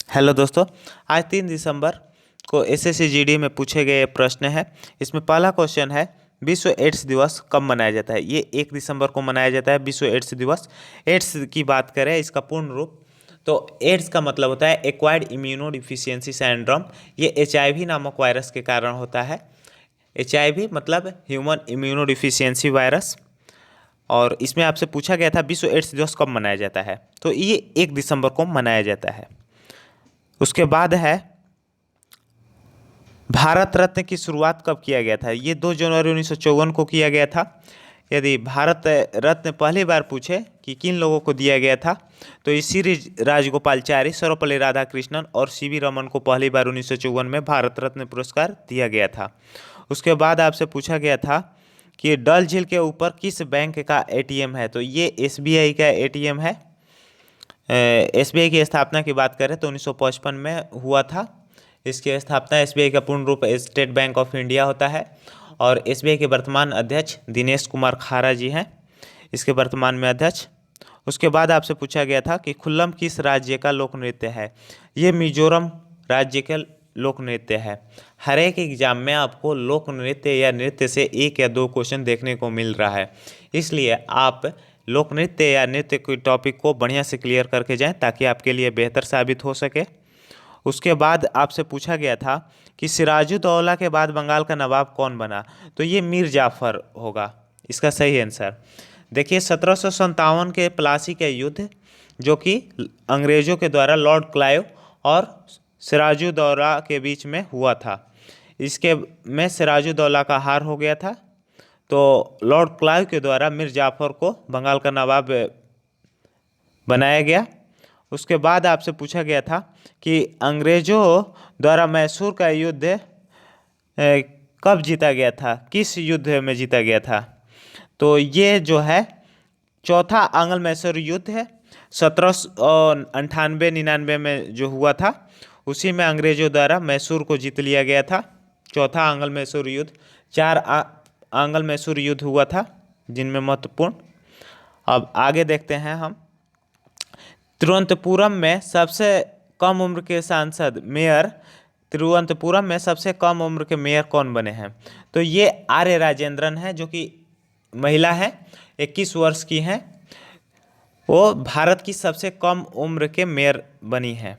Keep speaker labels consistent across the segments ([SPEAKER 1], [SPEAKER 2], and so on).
[SPEAKER 1] Hello दोस्तों, आज 3 दिसंबर को एसएससी जीडी में पूछे गए प्रश्न है। इसमें पहला क्वेश्चन है, विश्व एड्स दिवस कब मनाया जाता है। ये 1 दिसंबर को मनाया जाता है विश्व एड्स दिवस। एड्स की बात करें, इसका पूर्ण रूप तो एड्स का मतलब होता है एक्वायर्ड इम्यूनो डिफिशियंसी सिंड्रोम। ये एचआईवी नामक वायरस के कारण होता है। एचआईवी मतलब ह्यूमन इम्यूनो डिफिशियंसी वायरस। और इसमें आपसे पूछा गया था विश्व एड्स दिवस कब मनाया जाता है, तो ये 1 दिसंबर को मनाया जाता है। उसके बाद है, भारत रत्न की शुरुआत कब किया गया था। ये 2 जनवरी 1954 को किया गया था। यदि भारत रत्न पहली बार पूछे कि किन लोगों को दिया गया था, तो ये श्री राजगोपालचारी, सर्वपल्ली राधाकृष्णन और सीवी रमन को पहली बार 1954 में भारत रत्न पुरस्कार दिया गया था। उसके बाद आपसे पूछा गया था कि डल झील के ऊपर किस बैंक का एटीएम है, तो ये एसबीआई का एटीएम है। एसबीआई की स्थापना की बात करें तो 1955 में हुआ था। इसकी स्थापना, एसबीआई का पूर्ण रूप स्टेट बैंक ऑफ इंडिया होता है और एसबीआई के वर्तमान अध्यक्ष दिनेश कुमार खारा जी हैं, इसके वर्तमान में अध्यक्ष। उसके बाद आपसे पूछा गया था कि खुल्लम किस राज्य का लोक नृत्य है। ये मिजोरम राज्य के लोक नृत्य है। हर एक एग्जाम में आपको लोक नृत्य या नृत्य से 1 या 2 क्वेश्चन देखने को मिल रहा है, इसलिए आप लोक नृत्य या नृत्य के टॉपिक को बढ़िया से क्लियर करके जाएं ताकि आपके लिए बेहतर साबित हो सके। उसके बाद आपसे पूछा गया था कि सिराजुद्दौला के बाद बंगाल का नवाब कौन बना, तो ये मीर जाफर होगा इसका सही आंसर। देखिए, 1757 के प्लासी का युद्ध, जो कि अंग्रेजों के द्वारा लॉर्ड क्लाइव और सिराजुद्दौला के बीच में हुआ था, इसके में सिराजुद्दौला का हार हो गया था, तो लॉर्ड क्लाइव के द्वारा मीर जाफर को बंगाल का नवाब बनाया गया। उसके बाद आपसे पूछा गया था कि अंग्रेजों द्वारा मैसूर का युद्ध कब जीता गया था, किस युद्ध में जीता गया था, तो ये जो है चौथा आंग्ल मैसूर युद्ध है। 1798-99 में जो हुआ था, उसी में अंग्रेजों द्वारा मैसूर को जीत लिया गया था। चौथा आंग्ल मैसूर युद्ध। 4 आंग्ल मैसूर युद्ध हुआ था जिनमें महत्वपूर्ण। अब आगे देखते हैं हम। तिरुवनंतपुरम में सबसे कम उम्र के सांसद मेयर, तिरुवनंतपुरम में सबसे कम उम्र के मेयर कौन बने हैं, तो ये आर्य राजेंद्रन है, जो कि महिला है, 21 वर्ष की हैं। वो भारत की सबसे कम उम्र के मेयर बनी हैं,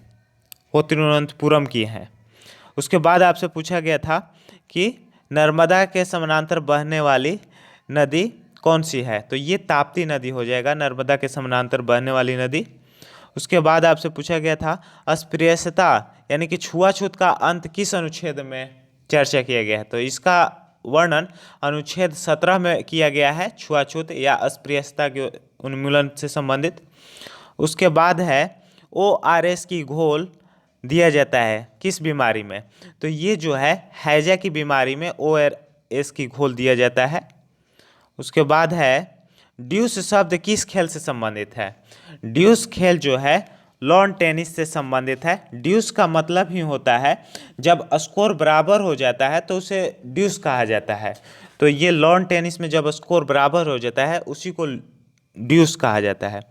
[SPEAKER 1] वो तिरुवनंतपुरम की हैं। उसके बाद आपसे पूछा गया था कि नर्मदा के समानांतर बहने वाली नदी कौन सी है, तो ये ताप्ती नदी हो जाएगा, नर्मदा के समानांतर बहने वाली नदी। उसके बाद आपसे पूछा गया था अस्पृश्यता यानी कि छुआछूत का अंत किस अनुच्छेद में चर्चा किया गया है, तो इसका वर्णन अनुच्छेद 17 में किया गया है, छुआछूत या अस्पृश्यता के उन्मूलन से संबंधित। उसके बाद है ORS की घोल दिया जाता है किस बीमारी में, तो ये जो है हैजा की बीमारी में ORS की घोल दिया जाता है। उसके बाद है ड्यूस शब्द किस खेल से संबंधित है, ड्यूस खेल जो है लॉन टेनिस से संबंधित है। ड्यूस का मतलब ही होता है जब स्कोर बराबर हो जाता है तो उसे ड्यूस कहा जाता है, तो ये लॉन टेनिस में जब स्कोर बराबर हो जाता है उसी को ड्यूस कहा जाता है।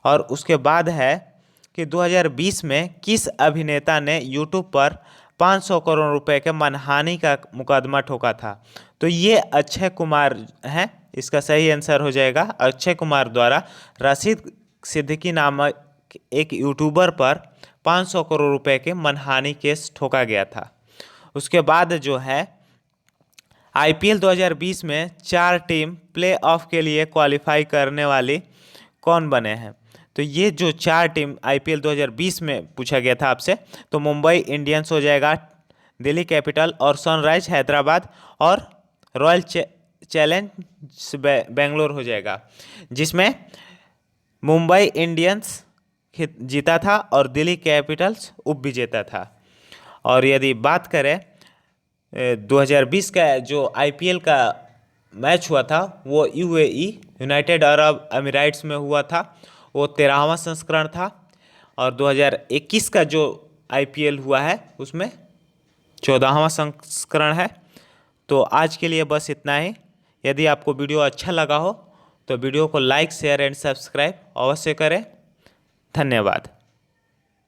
[SPEAKER 1] और उसके बाद है कि 2020 में किस अभिनेता ने यूट्यूब पर 500 करोड़ रुपए के मानहानि का मुकदमा ठोका था, तो ये अक्षय कुमार हैं, इसका सही आंसर हो जाएगा। अक्षय कुमार द्वारा रशीद सिद्दीकी नामक एक यूट्यूबर पर 500 करोड़ रुपए के मानहानि केस ठोका गया था। उसके बाद जो है आईपीएल 2020 में 4 टीम प्ले ऑफ के लिए क्वालिफाई करने वाली कौन बने हैं, तो ये जो 4 टीम आईपीएल 2020 में पूछा गया था आपसे, तो मुंबई इंडियंस हो जाएगा, दिल्ली कैपिटल और सनराइज हैदराबाद और रॉयल चैलेंजर्स बेंगलोर हो जाएगा, जिसमें मुंबई इंडियंस जीता था और दिल्ली कैपिटल्स उप विजेता था। और यदि बात करें 2020 का जो आईपीएल का मैच हुआ था, वो यूएई यूनाइटेड अरब अमीराइट्स में हुआ था, वो 13वां संस्करण था। और 2021 का जो आईपीएल हुआ है उसमें 14वां संस्करण है। तो आज के लिए बस इतना ही। यदि आपको वीडियो अच्छा लगा हो तो वीडियो को लाइक, शेयर एंड सब्सक्राइब अवश्य करें। धन्यवाद।